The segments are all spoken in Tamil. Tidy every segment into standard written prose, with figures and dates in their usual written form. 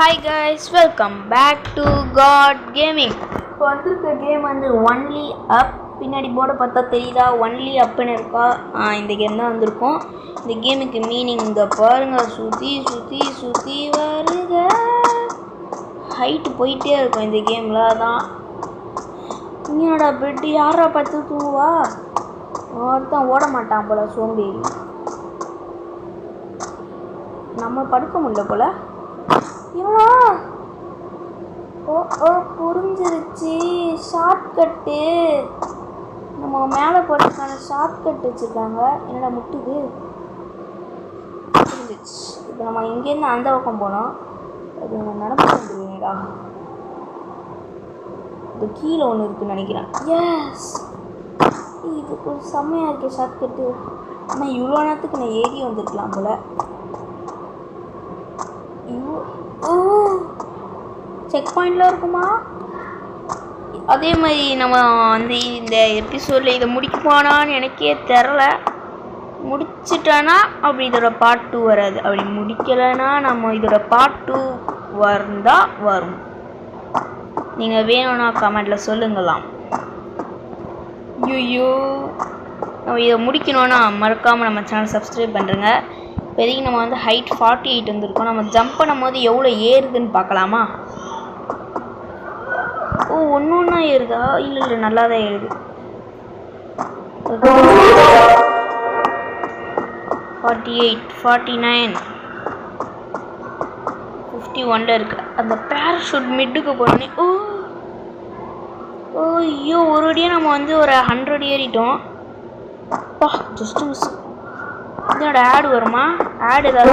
Hi guys, welcome back to god gaming. இப்போ வந்திருக்க கேம் வந்து ஒன்லி அப். பின்னாடி போர்டை பார்த்தா தெரியுதா? ஒன்லி அப்புன்னு இருக்கா? இந்த கேம் தான் வந்திருக்கோம். இந்த கேமுக்கு மீனிங் இங்கே பாருங்க, சுற்றி சுற்றி சுற்றி வருக. ஹைட்டு போயிட்டே இருக்கும் இந்த கேமில். அதான் என்னடா பெட்டு யாரா பார்த்து தூவா? ஒருத்தன் ஓட மாட்டான் போல, சோம்பேறி. நம்ம படுக்க முடியல போல. புரிஞ்சிருச்சு. ஷார்ட்கட்டு நம்ம மேலே போகிறதுக்கான ஷார்ட்கட் வச்சுருக்காங்க. என்னடா முட்டுது? புரிஞ்சிருச்சு. இப்போ நம்ம இங்கேருந்து அந்த பக்கம் போனோம். அது நடந்து வந்துடுவீங்கடா. இது கீழே ஒன்று இருக்குன்னு நினைக்கிறேன். எஸ், இது ஒரு செம்மையாக இருக்குது ஷார்ட்கட்டு. ஆனால் இவ்வளோ நேரத்துக்கு நான் ஏறி வந்துருக்கலாம் போல். செக் பாயிண்டில் இருக்குமா? அதே மாதிரி நம்ம வந்து இந்த எபிசோடில் இதை முடிக்குமானான்னு எனக்கே தெரில. முடிச்சிட்டோன்னா அப்படி இதோட பார்ட் 2 வராது. அப்படி முடிக்கலைன்னா நம்ம இதோட பார்ட் 2 வந்தால் வரும். நீங்கள் வேணும்னா கமெண்டில் சொல்லுங்களாம். ஐயோ, நம்ம இதை முடிக்கணும்னா மறக்காமல் நம்ம சேனல் சப்ஸ்கிரைப் பண்ணுறேங்க. இப்போதைக்கு நம்ம வந்து ஹைட் 48 வந்துருக்கோம். நம்ம ஜம்ப் பண்ணும் போது எவ்வளோ ஏறுதுன்னு பார்க்கலாமா? ஒன்று ஒன்றா ஏறுதா? இல்லை நல்லா தான் ஏறுது. 48, 49, 51 இருக்கு. அந்த பேராஷூட் மிட்டுக்கு போனோன்னே ஐயோ, ஒரு அடியாக நம்ம வந்து ஒரு 100 ஏறிட்டோம். Just miss. இதோட ஆடு வருமா? ஆடு ஏதாவது?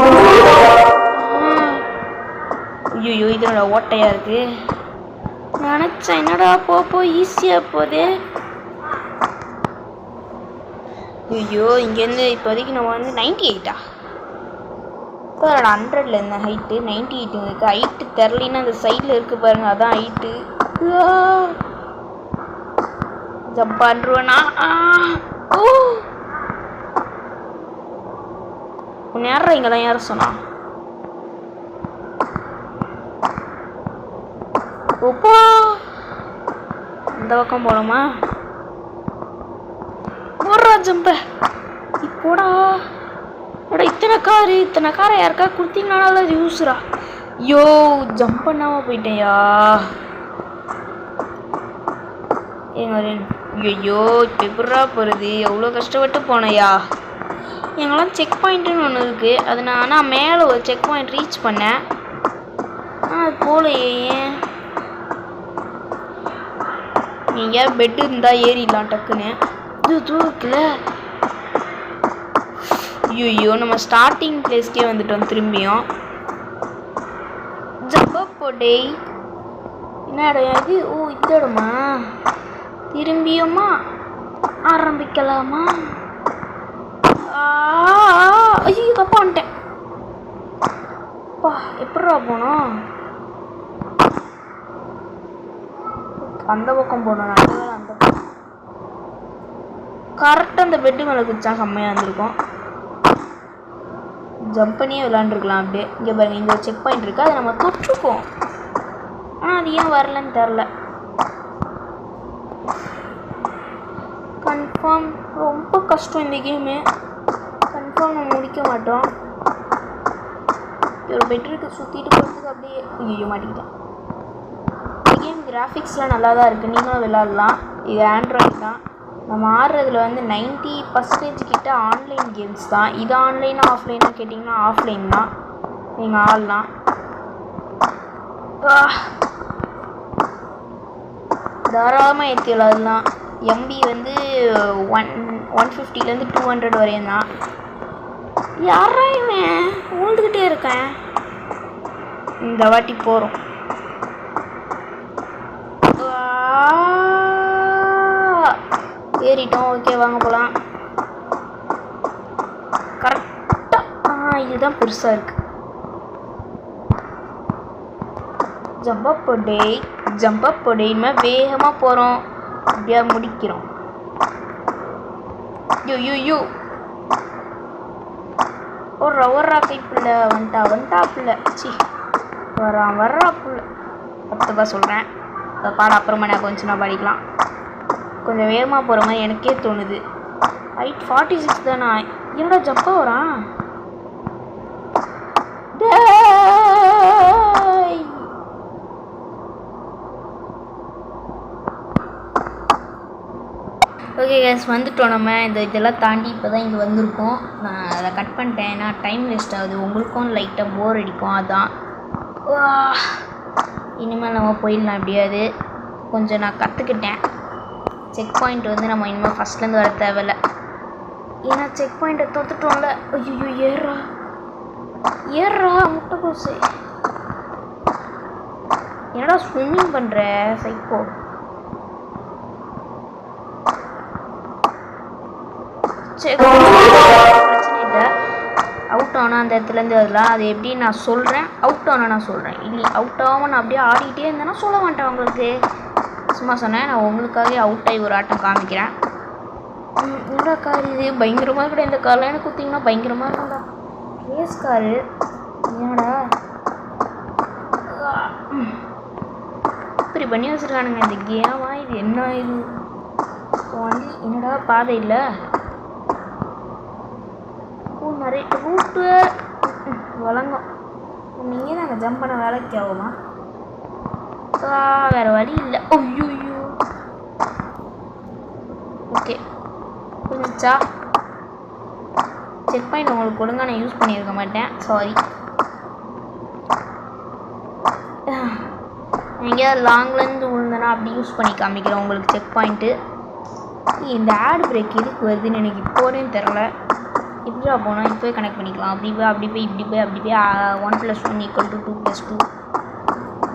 ஐயோ, இதோட ஓட்டையாக இருக்குது. நினச்சேன் என்னடா போ ஈஸியாக போகுது. ஐயோ, இங்கேருந்து இப்போதைக்கு நம்ம வந்து 98. இப்போ 100ல் இருந்த ஹைட்டு 98 இருக்குது. ஹைட்டு தெரிலின்னா அந்த சைடில் இருக்குது பாருங்கள், அதான் ஹைட்டு. ஜம்ப் பண்ணுருவேண்ணா. நேரம் இங்கே தான் யார சொன்னா? ஓப்போ, இந்த பக்கம் போகணுமா? போடுறா ஜம்ப. இப்போடா இத்தனை காரை யாருக்கா கொடுத்தீங்கனால அது யூஸ்ரா. ஐயோ, ஜம்ப் பண்ணாமல் போயிட்டேயா? ஐயோ, இப்போ எப்படா போகிறது? எவ்வளோ கஷ்டப்பட்டு போனையா? எங்கெல்லாம் செக் பாயிண்ட்டுன்னு ஒன்று இருக்குது. அது நான் மேலே ஒரு செக் பாயிண்ட் ரீச் பண்ணேன். அது போலையே. ஏன் நீங்கள் பெட்டு இருந்தால் ஏறிடலாம் டக்குன்னு. இது இருக்குல்ல. ஐயோ, நம்ம ஸ்டார்டிங் பிளேஸ்க்கே வந்துட்டோம் திரும்பியும். ஜப்பப்பொடை என்ன இடம் இது? இந்த இடமா? திரும்பியுமா ஆரம்பிக்கலாமா? ஐயோ, தப்பா வந்துட்டேன். எப்படா போனோம்? அந்த பக்கம் போனோம். அந்த பக்கம் கரெக்டாக அந்த பெட்டு மேலே குதிச்சா செம்மையாக இருந்திருக்கும். ஜம்ப் பண்ணியே விளாண்டுருக்கலாம் அப்படியே. இங்கே பாருங்க, இங்கே ஒரு செக் பாயிண்ட் இருக்குது. அதை நம்ம தொற்றுக்கோம். ஆனால் அது ஏன் வரலன்னு தெரில. கன்ஃபார்ம் ரொம்ப கஷ்டம் இந்த கேமு. கன்ஃபார்ம் நம்ம முடிக்க மாட்டோம். ஒரு பெட்ருக்கு சுற்றிட்டு போகிறதுக்கு அப்படியே. ஐயோ, மாட்டிக்கிட்டேன். இந்த கேம் கிராஃபிக்ஸ்லாம் நல்லா தான் இருக்குது. நீங்களும் விளாட்லாம். இது ஆண்ட்ராய்டு தான். நம்ம ஆடுறதுல வந்து 90% கிட்ட ஆன்லைன் கேம்ஸ் தான். இது ஆன்லைனா ஆஃப்லைனாக கேட்டிங்கன்னா ஆஃப்லைன் தான். நீங்கள் ஆடலாம். தாராளமாக ஏற்றி விளாடலாம். எம்பி வந்து 150லேருந்து 200 வரையும் தான். யாரா இவன்? ஊழ்ந்துக்கிட்டே இருக்கேன். இந்த வாட்டி போகிறோம். ஏறிட்டோம். ஓகே, வாங்க போகலாம். கரெக்டாக இதுதான் பெருசாக இருக்குது. ஜம்பப்பொடை இனிமேல் வேகமாக போகிறோம். அப்படியா முடிக்கிறோம். யோ ஓடுறா கைப்பிள்ள வந்துட்டா பிள்ளை. சி வர்றா புள்ள 10 ரூபா சொல்கிறேன். பாட அப்புறமா நான் கொஞ்சம் நான் படிக்கலாம். கொஞ்சம் வேகமாக போகிற மாதிரி எனக்கே தோணுது. ஹைட் 46 தானா? என்னடா ஜப்பாக வரான்? ஓகே கேஸ், வந்துட்டோம். நம்ம இதெல்லாம் தாண்டி இப்போ தான் இங்கே வந்திருக்கோம். நான் அதை கட் பண்ணிட்டேன். ஏன்னா டைம் வேஸ்ட் ஆகுது, உங்களுக்கும் லைட்டாக போர் அடிக்கும். அதான் இனிமேல் நம்ம போயிடலாம். எப்படியாது கொஞ்சம் நான் கற்றுக்கிட்டேன். செக் பாயிண்ட் வந்து நம்ம இனிமேல் ஃபஸ்ட்லேருந்து வர தேவையில்லை. ஏன்னா செக் பாயிண்ட்டை தோத்துட்டோம்ல. ஐயோ ஏறா முட்டை கோசு. என்னடா ஸ்விம்மிங் பண்ணுற சைக்கோ? பிரச்சனை இல்லை. அவுட் ஆனால் அந்த இடத்துலேருந்து வரலாம். அது எப்படி நான் சொல்கிறேன். அவுட் ஆனால் நான் சொல்கிறேன். இல்லை அவுட் ஆகாமல் நான் அப்படியே ஆடிக்கிட்டே இருந்தேன்னா சொல்ல மாட்டேன் உங்களுக்கு. சும்மா சொன்னேன். நான் உங்களுக்காகவே அவுட் ஆகி ஒரு ஆட்டம் காமிக்கிறேன். என்னடா கார் இது? பயங்கரமாக இருக்கடா. இந்த காரில் எனக்கு குத்திங்கன்னா பயங்கரமாக இருக்கும்டா. ரேஸ் காரு என்னடா இப்படி பண்ணி வச்சுருக்கானுங்க இந்த கேமா? இது என்ன இது? வண்டி என்னடா பாதை இல்லை? நிறைய ரூட்டு வழங்கும். நீங்கள் நாங்கள் ஜம்ப் பண்ண வேலைக்கு ஆகுமா? வேறு வழி இல்லை. ஐயோ ஓகே புரிஞ்சிச்சா? செக் பாயிண்ட் உங்களுக்கு ஒழுங்காக நான் யூஸ் பண்ணியிருக்க மாட்டேன், சாரி. எங்கேயாவது லாங்லேருந்து விழுந்தனா அப்படி யூஸ் பண்ணி காமிக்கிறேன் உங்களுக்கு செக் பாயிண்ட்டு. இந்த ஆட் பிரேக் எதுக்கு வருதுன்னு எனக்கு இப்போதையும் தெரில. இப்படியா போனால் இப்போயே கனெக்ட் பண்ணிக்கலாம். அப்படி போய் இப்படி போய் 1 + 1 = 2 + 2.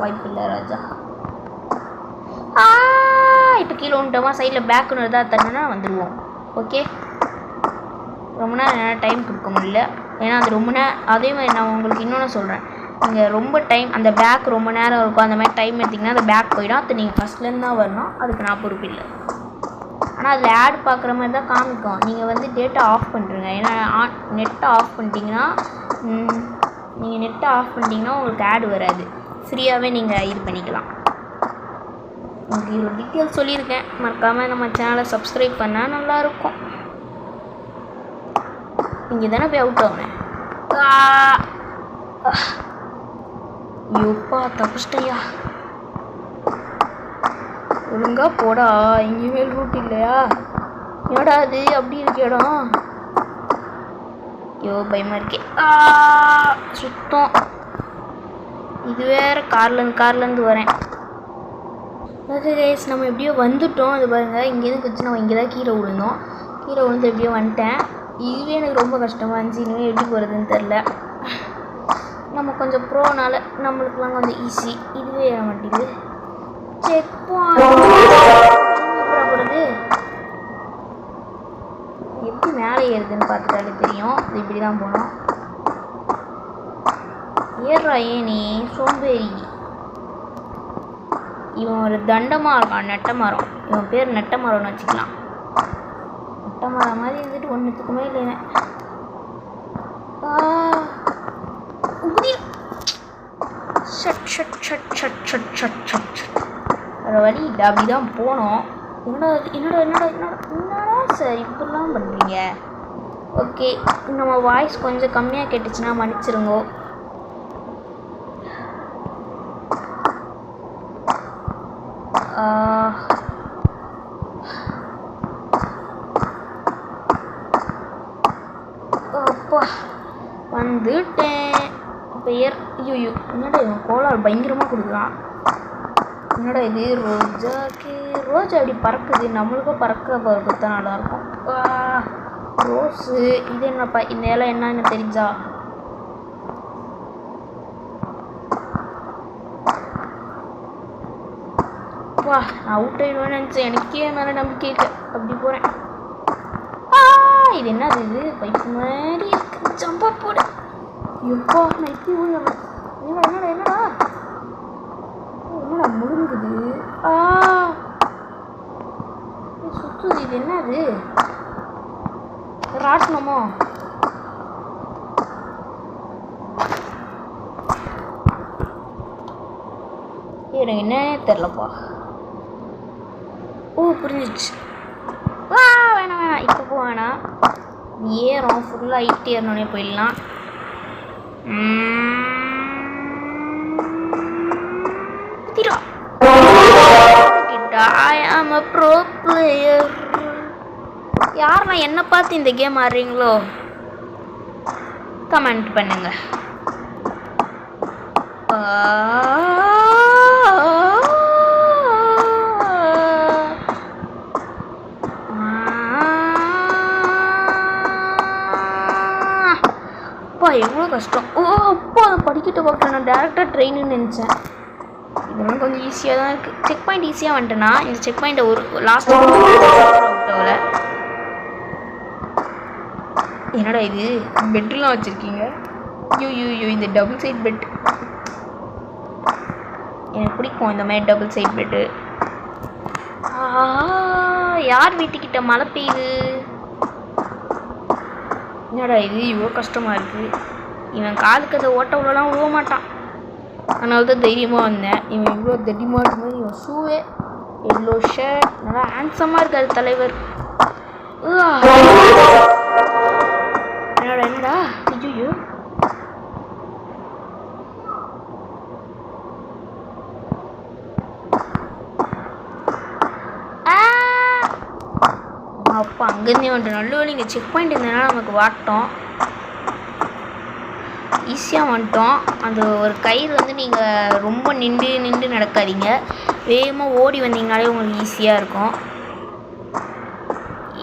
வாய்ப்பு இல்லை ராஜா. இப்போ கீழே வந்துட்டோமா? சைடில் பேக்குன்னு எதாவது தரணுன்னா வந்துடுவோம். ஓகே, ரொம்ப நேரம் டைம் கொடுக்க முடியல. ஏன்னா அது ரொம்ப நேரம். அதே மாதிரி நான் உங்களுக்கு இன்னொன்று சொல்கிறேன். நீங்கள் ரொம்ப டைம் அந்த பேக் ரொம்ப நேரம் இருக்கும். அந்த மாதிரி டைம் எடுத்திங்கன்னா அந்த பேக் போயிடும். அது நீங்கள் ஃபஸ்ட்லேருந்து தான் வரணும். அதுக்கு நான் பொறுப்பு இல்லை. ஆனால் அதில் ஆட் பார்க்குற மாதிரி தான் காமிக்கும். நீங்கள் வந்து டேட்டா ஆஃப் பண்ணுறீங்க. ஏன்னா நெட்டை ஆஃப் பண்ணிட்டீங்கன்னா உங்களுக்கு ஆட் வராது. ஃப்ரீயாகவே நீங்கள் இது பண்ணிக்கலாம். உங்களுக்கு இவ்வளோ டீட்டெயில்ஸ் சொல்லியிருக்கேன். மறக்காமல் நம்ம சேனலை சப்ஸ்கிரைப் பண்ணால் நல்லாயிருக்கும். இங்கே தானே போய் அவுட் ஆகணும். ஐயோப்பா தப்பிச்சிட்டையா. ஒழுங்கா போடா. எங்கேயுமே ரூட் இல்லையா? என்னடா அது அப்படி இருக்க இடம்? ஐயோ பயமாக இருக்கே. சுத்தம். இது வேறு கார்லேருந்து வரேன். ஓகே கைஸ், நம்ம எப்படியோ வந்துவிட்டோம். அது பாருங்கள், இங்கேருந்து குச்சி நம்ம இங்கே தான் கீழே விழுந்து எப்படியோ வந்துட்டேன். இதுவே எனக்கு ரொம்ப கஷ்டமாக இருந்துச்சு. இனிமேல் எப்படி போகிறதுன்னு தெரில. நம்ம கொஞ்சம் ப்ரோனால நம்மளுக்குலாம் கொஞ்சம் ஈஸி. இதுவே ஏற மாட்டேங்குது. செக் போகிறது எப்படி மேலே ஏறுதுன்னு பார்த்துட்டாலே தெரியும். இது இப்படி தான் போகணும். ஏறுறா நீ சோம்பேறி. இவன் ஒரு தண்டமாக இருக்கான். நெட்டமரம். இவன் பேர் நெட்டமரம்னு வச்சுக்கலாம். நெட்டமரம் மாதிரி இருந்துட்டு ஒன்றுத்துக்குமே இல்லை. வேறு வழி இல்லை. அப்படி தான் போனோம். என்னடா சார் இப்படிலாம் பண்ணுறீங்க? ஓகே, நம்ம வாய்ஸ் கொஞ்சம் கம்மியாக கேட்டுச்சுன்னா மன்னிச்சிருங்கோ. அப்பா வந்துட்டேன். இப்போ ஐயோ என்னடா இவன் கோளாறு பயங்கரமாக கொடுக்குறான். என்னடா இது? ரோஜா அப்படி பறக்குது. நம்மளுக்கும் பறக்க தான் நல்லாயிருக்கும். ரோஸு இது என்னப்பா? இந்த இலை என்னன்னு தெரிஞ்சா? வா, நான் அவுட் ஆகிடுவேன்னு நினச்சேன். எனக்கே மேலே நம்பிக்கை இல்லை. அப்படி போகிறேன். இது என்னது? இது பைப்பு மாதிரி இருக்கு. ஜம்பா போடு. எப்பா நான் இப்படி என்னடா முழுங்குது. சுத்துது. இது என்னது? ராட்டணுமோ? எனக்கு என்னன்னே தெரிலப்பா. ஓ புரிஞ்சிச்சு. வா வேணாம் வேணாம் இப்போ போ வேணாம். ஏறும் ஃபுல்லாக ஐட்டி ஏறினோடனே போயிடலாம். I am a pro player. யாருன்னா என்ன பார்த்து இந்த கேம் ஆடுறீங்களோ கமெண்ட் பண்ணுங்க. அப்பா எவ்வளோ கஷ்டம். ஓ அப்பா அதை படிக்கிட்ட பார்க்க நான் டேரெக்டாக ட்ரெயின்னு நினச்சேன். இதெல்லாம் கொஞ்சம் ஈஸியாக தான் இருக்குது. செக் பாயிண்ட் ஈஸியாக வந்துட்டேன்னா இந்த செக் பாயிண்ட்டை ஒரு லாஸ்ட் அவுட்டவில். என்னடா இது பெட்லாம் வச்சுருக்கீங்க? ஐயோ இந்த டபுள் சைட் பெட் எனக்கு பிடிக்கும். இந்த மாதிரி டபுள் சைட் பெட்டு. யார் வீட்டுக்கிட்ட மழை பெய்யுது? என்னடா இது இவ்வளோ கஷ்டமாக இருக்குது. இவன் காலுக்கு அதை ஓட்ட உள்ளலாம் விழுவ மாட்டான். அதனால தான் தைரியமாக வந்தேன். இவன் இவ்வளோ தைரியமாக இருக்கும்போது இவன் ஷூவே எல்லோ ஷர்ட் நல்லா ஹேண்ட்ஸமாக இருக்காரு தலைவர். என்னடா ஐயோ அப்பா அங்கேருந்தே வந்துட்டு நல்ல வேலை இங்கே செக் பாயிண்ட் இருந்ததுனால நமக்கு வாட்டோம் ஈஸியாக வந்துட்டோம். அந்த ஒரு கயிறு வந்து நீங்கள் ரொம்ப நின்று நடக்காதீங்க. வேகமாக ஓடி வந்தீங்கனாலே உங்களுக்கு ஈஸியாக இருக்கும்.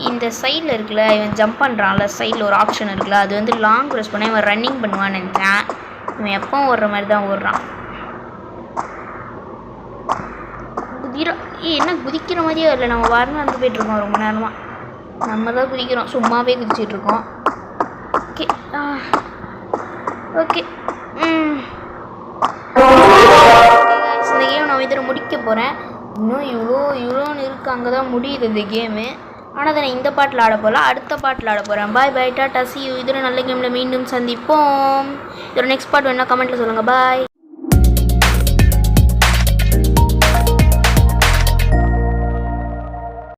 இந்த சைடில் இருக்குல்ல இவன் ஜம்ப் பண்ணுறான்ல, சைடில் ஒரு ஆப்ஷன் இருக்குல்ல, அது வந்து லாங் ப்ரெஸ் பண்ண இவன் ரன்னிங் பண்ணுவான்னு நினச்சேன். இவன் எப்போ ஓடுற மாதிரி தான் ஓடுறான். என்ன குதிக்கிற மாதிரியே இல்லை. நம்ம வாரம் வந்து போயிட்டுருக்கோம் ரொம்ப நேரமாக. நம்ம தான் குதிக்கிறோம், சும்மாவே குதிச்சிட்ருக்கோம். ஓகே ஓகே இந்த கேம் நான் இதில் முடிக்க போகிறேன். இன்னும் இவ்வளோன்னு இருக்குது, அங்கே தான் முடியுது இந்த கேமு. ஆனால் அதை நான் இந்த பாட்டில் ஆட போகல, அடுத்த பாட்டில் ஆட போகிறேன். பாய் பாய் டாடா see you. இதில் நல்ல கேமில் மீண்டும் சந்திப்போம். இதோட நெக்ஸ்ட் பார்ட் வேணால் கமெண்ட்டில் சொல்லுங்கள். பாய்.